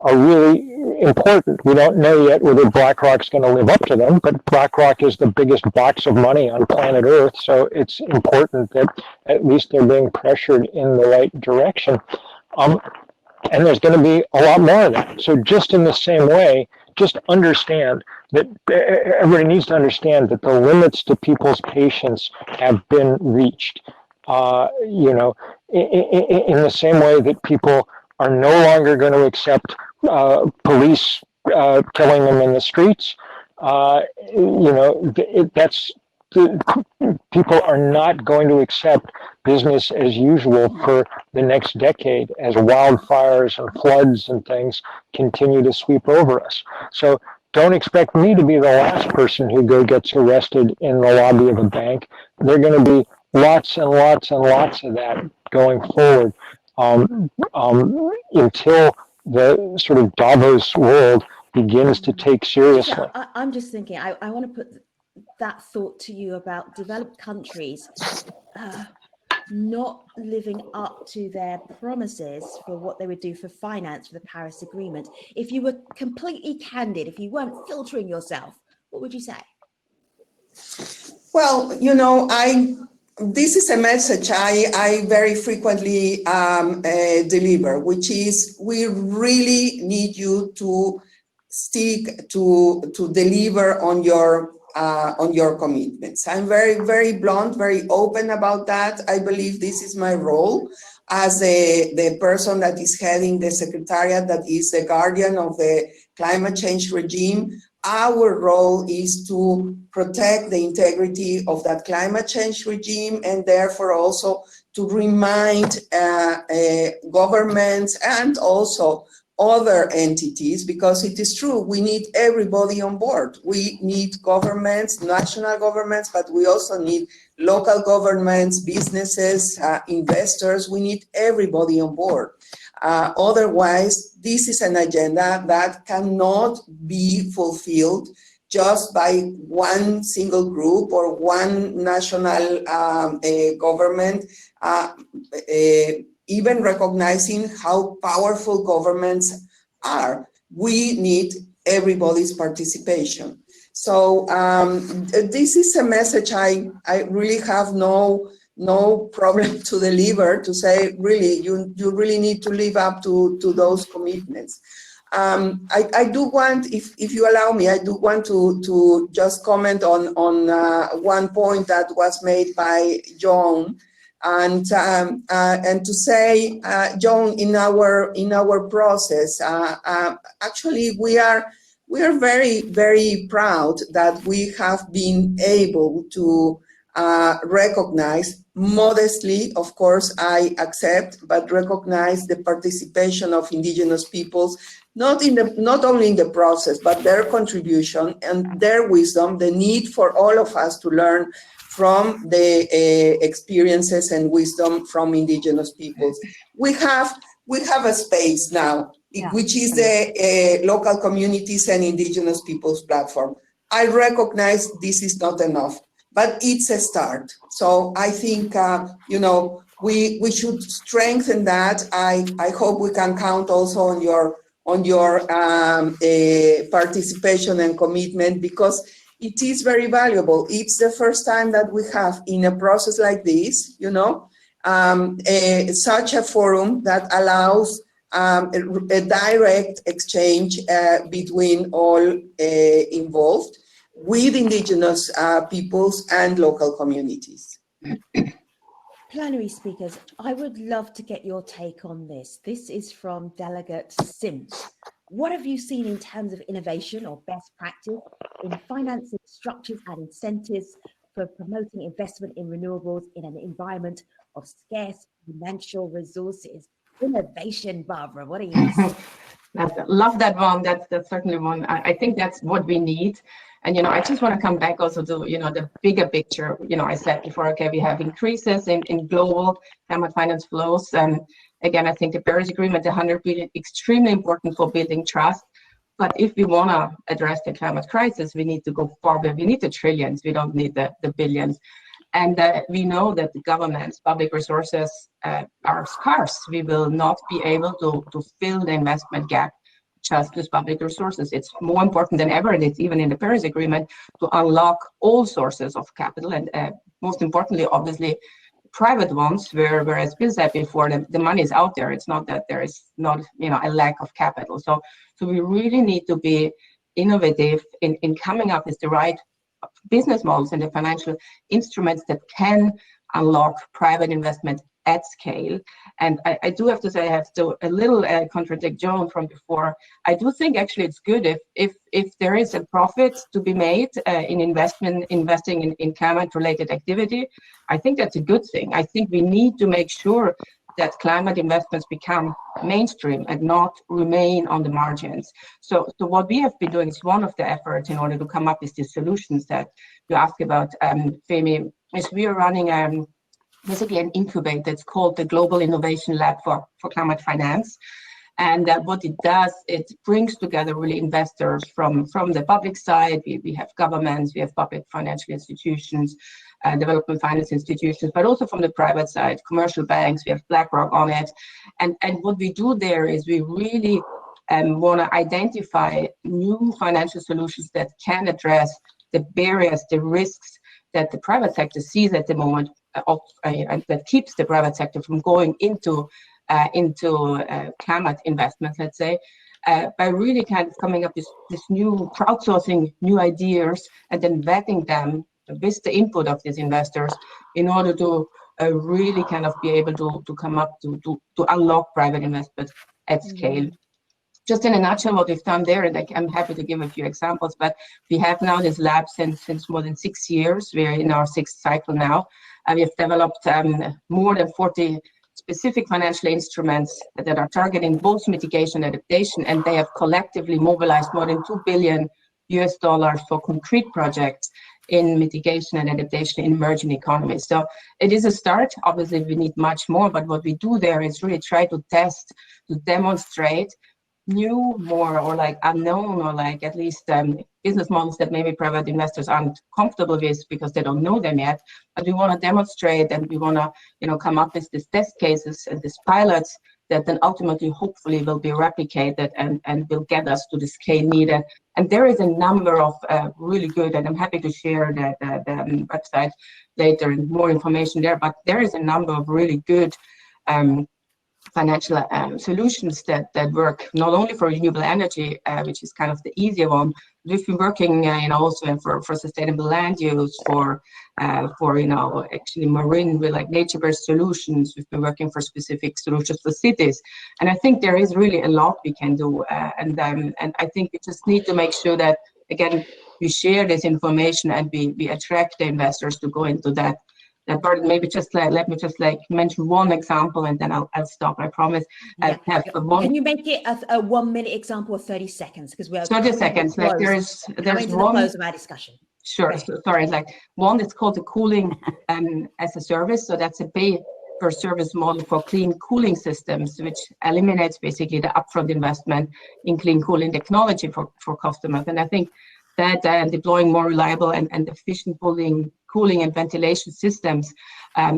are really important. We don't know yet whether BlackRock's going to live up to them, but BlackRock is the biggest box of money on planet Earth, so it's important that at least they're being pressured in the right direction. And there's going to be a lot more of that. So just in the same way, just understand that everybody needs to understand that the limits to people's patience have been reached. In the same way that people are no longer going to accept police killing them in the streets. People are not going to accept business as usual for the next decade as wildfires and floods and things continue to sweep over us. So don't expect me to be the last person who gets arrested in the lobby of a bank. There are going to be lots and lots and lots of that going forward until the sort of Davos world begins to take seriously. I'm just thinking, I want to put that thought to you about developed countries. not living up to their promises for what they would do for finance for the Paris Agreement. If you were completely candid, if you weren't filtering yourself, what would you say? Well, this is a message I very frequently deliver, which is we really need you to stick to deliver on your commitments. I'm very blunt, very open about that. I believe this is my role as the person that is heading the secretariat, that is the guardian of the climate change regime. Our role is to protect the integrity of that climate change regime, and therefore also to remind governments and also other entities, because it is true, we need everybody on board. We need governments, national governments, but we also need local governments, businesses, investors. We need everybody on board. Otherwise, this is an agenda that cannot be fulfilled just by one single group or one national government, even recognizing how powerful governments are. We need everybody's participation. So this is a message I really have no problem to deliver, to say, really, you really need to live up to those commitments. I do want, if you allow me, I do want to just comment on one point that was made by Joan, and to say, Joan, in our process, actually we are very proud that we have been able to recognize modestly, of course, I accept, but recognize the participation of Indigenous peoples, not only in the process, but their contribution and their wisdom, the need for all of us to learn from the experiences and wisdom from Indigenous peoples. We have a space now, which is the local communities and Indigenous peoples platform. I recognize this is not enough, but it's a start. So I think, we should strengthen that. I hope we can count also on your participation and commitment, because it is very valuable. It's the first time that we have, in a process like this, such a forum that allows a direct exchange between all involved, with Indigenous peoples and local communities. Plenary speakers, I would love to get your take on this. This is from Delegate Sims. What have you seen in terms of innovation or best practice in financing structures and incentives for promoting investment in renewables in an environment of scarce financial resources? Innovation, Barbara, what do you say? Love that one. That's certainly one. I think that's what we need. And, I just want to come back also to, the bigger picture. I said before, okay, we have increases in global climate finance flows. Again, I think the Paris Agreement, the 100 billion, extremely important for building trust. But if we want to address the climate crisis, we need to go farther. We need the trillions. We don't need the billions. And we know that the government's public resources are scarce. We will not be able to fill the investment gap just with public resources. It's more important than ever, and it's even in the Paris Agreement, to unlock all sources of capital, and most importantly, obviously, private ones, where as Bill said before, the money is out there. It's not that there is not a lack of capital. So we really need to be innovative in coming up with the right business models and the financial instruments that can unlock private investment at scale. And I do have to say, I have to a little contradict Joan from before. I do think actually it's good if there is a profit to be made in investing in climate related activity. I think that's a good thing. I think we need to make sure that climate investments become mainstream and not remain on the margins. So what we have been doing is one of the efforts in order to come up with these solutions that you asked about, Femi, is we are running basically an incubator that's called the Global Innovation Lab for Climate Finance. And what it does, it brings together really investors from the public side. We have governments, we have public financial institutions, development finance institutions, but also from the private side, commercial banks. We have BlackRock on it. And what we do there is we really want to identify new financial solutions that can address the barriers, the risks that the private sector sees at the moment, and that keeps the private sector from going into climate investments, let's say, by really kind of coming up with this new crowdsourcing new ideas and then vetting them with the input of these investors in order to really kind of be able to come up to unlock private investment at scale. Just in a nutshell, what we've done there, and I'm happy to give a few examples, but we have now this lab since more than 6 years. We're in our 6th cycle now. We have developed more than 40 specific financial instruments that are targeting both mitigation and adaptation, and they have collectively mobilized more than $2 billion for concrete projects in mitigation and adaptation in emerging economies. So it is a start. Obviously, we need much more, but what we do there is really try to test, to demonstrate new, more or like unknown, or like at least business models that maybe private investors aren't comfortable with because they don't know them yet. But we want to demonstrate, and we want to, come up with these test cases and these pilots that then ultimately, hopefully, will be replicated and will get us to the scale needed. And there is a number of really good, and I'm happy to share the website later and more information there. But there is a number of really good financial solutions that work not only for renewable energy, which is kind of the easier one. We've been working, also for sustainable land use, for actually marine, with like nature-based solutions. We've been working for specific solutions for cities, and I think there is really a lot we can do. And I think we just need to make sure that, again, we share this information and we attract the investors to go into that part. Maybe just let me just mention one example, and then I'll stop. I promise. Yeah. Can you make it a 1 minute example or 30 seconds? Because we're 30 seconds. Like there's one. Close of our discussion. Sure. Okay. So, sorry. Like one, it's called the cooling as a service. So that's a pay per service model for clean cooling systems, which eliminates basically the upfront investment in clean cooling technology for customers. And I think that deploying more reliable and efficient cooling and ventilation systems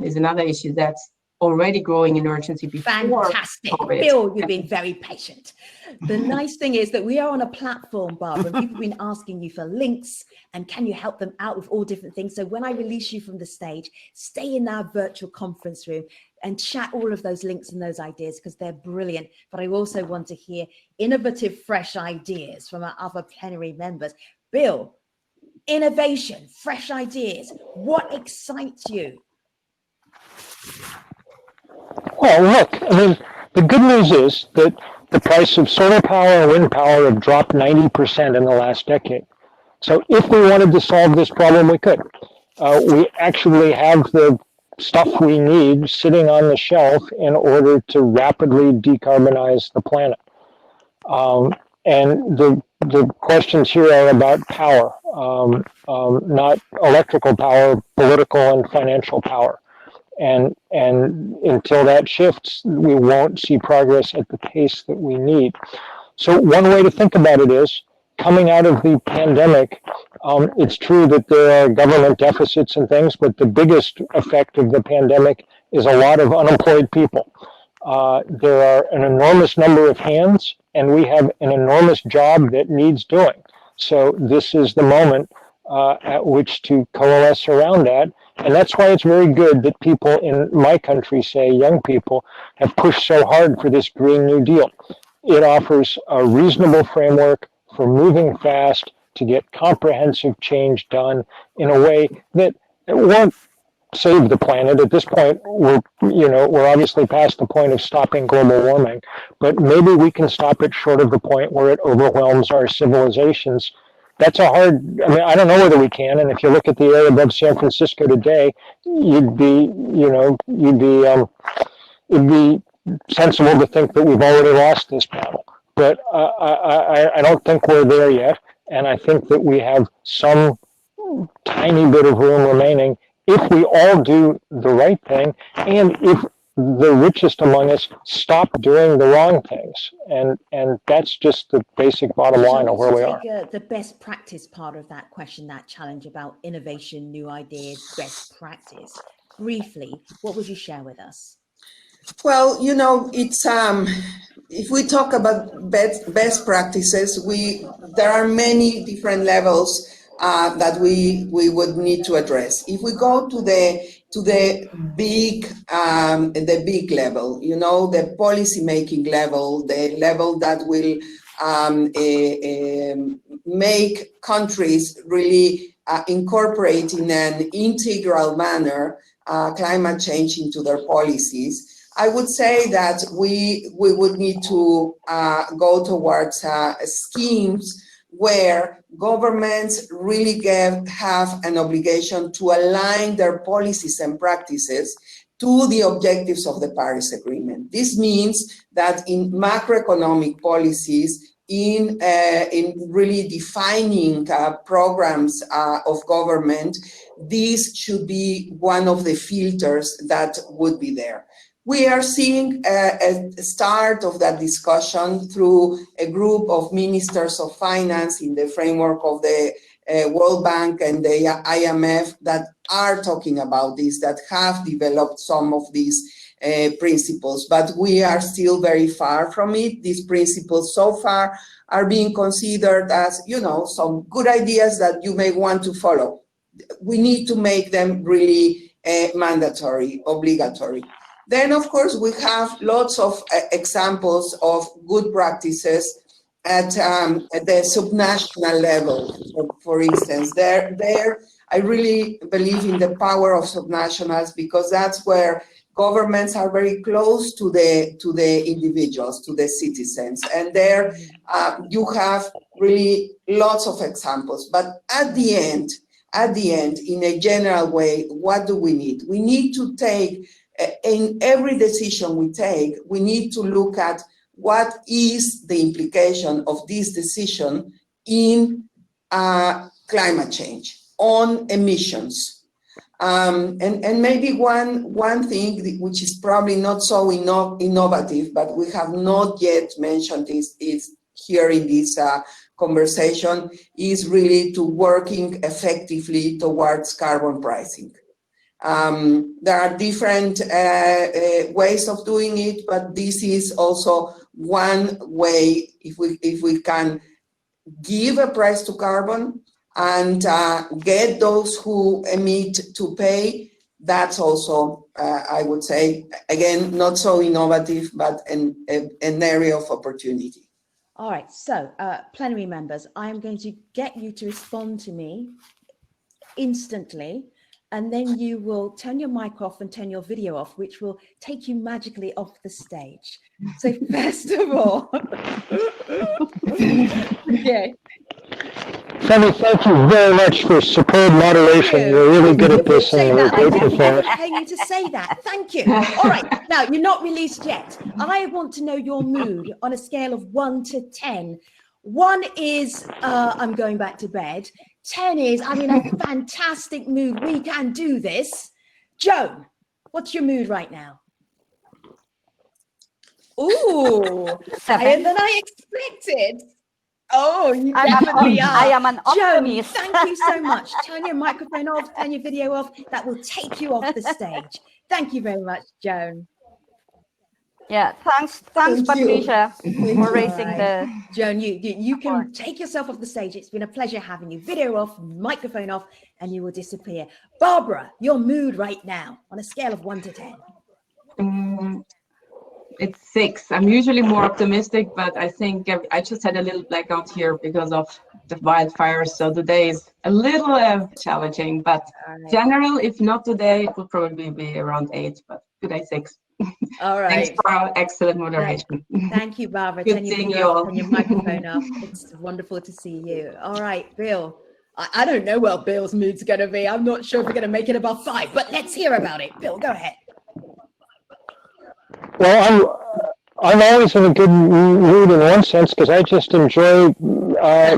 is another issue that's already growing in urgency before Fantastic. COVID. Bill, you've been very patient. The nice thing is that we are on a platform, Barbara, and people have been asking you for links and can you help them out with all different things. So when I release you from the stage, stay in our virtual conference room and chat all of those links and those ideas because they're brilliant. But I also want to hear innovative, fresh ideas from our other plenary members. Bill, innovation, fresh ideas, what excites you? Well, look, I mean, the good news is that the price of solar power and wind power have dropped 90% in the last decade. So if we wanted to solve this problem, we could. We actually have the stuff we need sitting on the shelf in order to rapidly decarbonize the planet. And the questions here are about power, not electrical power, political and financial power. And until that shifts, we won't see progress at the pace that we need. So one way to think about it is, coming out of the pandemic, it's true that there are government deficits and things, but the biggest effect of the pandemic is a lot of unemployed people. There are an enormous number of hands, and we have an enormous job that needs doing. So this is the moment at which to coalesce around that. And that's why it's very good that people in my country, say young people, have pushed so hard for this Green New Deal. It offers a reasonable framework for moving fast to get comprehensive change done in a way that it won't save the planet. At this point, we're obviously past the point of stopping global warming, but maybe we can stop it short of the point where it overwhelms our civilizations. That's I don't know whether we can. And if you look at the area above San Francisco today, it'd be sensible to think that we've already lost this battle. But I don't think we're there yet. And I think that we have some tiny bit of room remaining if we all do the right thing, and if the richest among us stop doing the wrong things. And that's just the basic bottom line of where we are. The best practice part of that question, that challenge about innovation, new ideas, best practice. Briefly, what would you share with us? Well, you know, it's if we talk about best practices, there are many different levels that we would need to address. If we go to the big level, you know, the policy making level, the level that will make countries really incorporate in an integral manner climate change into their policies, I would say that we would need to go towards schemes where governments really have an obligation to align their policies and practices to the objectives of the Paris Agreement. This means that in macroeconomic policies, in really defining programs of government, this should be one of the filters that would be there. We are seeing a start of that discussion through a group of ministers of finance in the framework of the World Bank and the IMF that are talking about this, that have developed some of these principles, but we are still very far from it. These principles so far are being considered as, you know, some good ideas that you may want to follow. We need to make them really mandatory, obligatory. Then, of course, we have lots of examples of good practices at the subnational level. For instance, there I really believe in the power of subnationals, because that's where governments are very close to the individuals, to the citizens, and there you have really lots of examples. But at the end, in a general way, what do we need? We need to take, in every decision we take, we need to look at what is the implication of this decision in climate change, on emissions. And maybe one thing which is probably not so innovative, but we have not yet mentioned is here in this conversation, is really to working effectively towards carbon pricing. There are different ways of doing it, but this is also one way. If we can give a price to carbon and get those who emit to pay, that's also, I would say, again, not so innovative, but an area of opportunity. All right, so plenary members, I'm going to get you to respond to me instantly, and then you will turn your mic off and turn your video off, which will take you magically off the stage. So first of all, okay. Femi, thank you very much for superb moderation. You're really good at this, and we're grateful for it. I paying you to say that. Thank you. All right, now you're not released yet. I want to know your mood on a scale of 1 to 10. 1 is I'm going back to bed. 10 is I'm in a fantastic mood. We can do this. Joan, what's your mood right now? Ooh, higher than I expected. Oh, you definitely are. I am an optimist. Joan, thank you so much. Turn your microphone off, turn your video off. That will take you off the stage. Thank you very much, Joan. Yeah, thanks, Patricia, for raising the... Joan, you can take yourself off the stage. It's been a pleasure having you. Video off, microphone off, and you will disappear. Barbara, your mood right now on a scale of 1 to 10. It's 6. I'm usually more optimistic, but I think I just had a little blackout here because of the wildfires. So today is a little challenging, but general, if not today, it will probably be around 8, but today 6. All right. Thanks for our excellent moderation. Thank you, Barbara. Good seeing you all. Turn your microphone off. It's wonderful to see you. All right, Bill. I don't know what Bill's mood's going to be. I'm not sure if we're going to make it above 5, but let's hear about it. Bill, go ahead. Well, I'm always in a good mood in one sense, because I just enjoy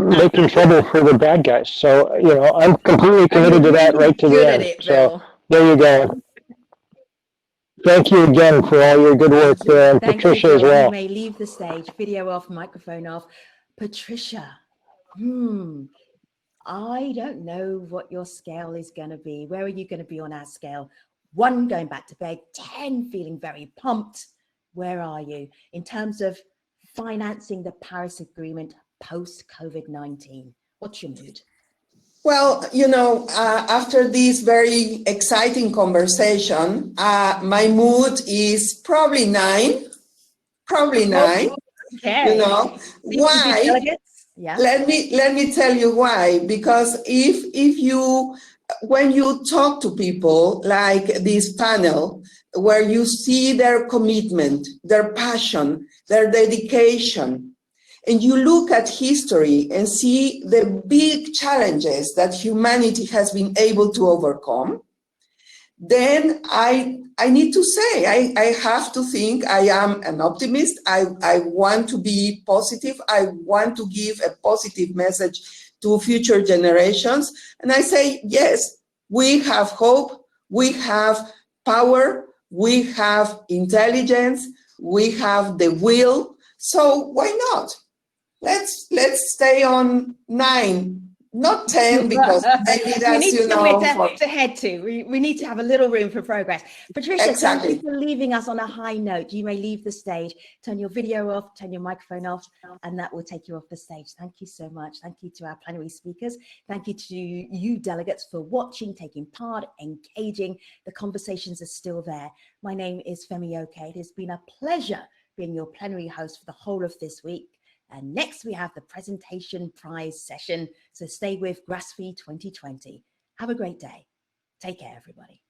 making trouble for the bad guys. So, you know, I'm completely committed to that right to the end. So there you go. thank you again for all your good work there, and Thank Patricia you, as Joan. well. You may leave the stage. Video off, microphone off. Patricia, I don't know what your scale is going to be. Where are you going to be on our scale? 1, going back to bed, 10, feeling very pumped. Where are you in terms of financing the Paris Agreement post-COVID-19? What's your mood? Well, you know, after this very exciting conversation, my mood is probably 9. Probably 9. Okay. You know why? Yeah. Let me tell you why. Because if you, when you talk to people like this panel, where you see their commitment, their passion, their dedication, and you look at history and see the big challenges that humanity has been able to overcome, then I need to say, I have to think I am an optimist. I want to be positive. I want to give a positive message to future generations. And I say, yes, we have hope, we have power, we have intelligence, we have the will. So why not? Let's stay on 9. Not 10, because maybe that's, we need you know, to head to. We need to have a little room for progress. Patricia, exactly. Thank you for leaving us on a high note. You may leave the stage, turn your video off, turn your microphone off, and that will take you off the stage. Thank you so much. Thank you to our plenary speakers. Thank you to you delegates for watching, taking part, engaging. The conversations are still there. My name is Femi Oke. It has been a pleasure being your plenary host for the whole of this week. And next we have the presentation prize session. So stay with GRASFI 2020. Have a great day. Take care, everybody.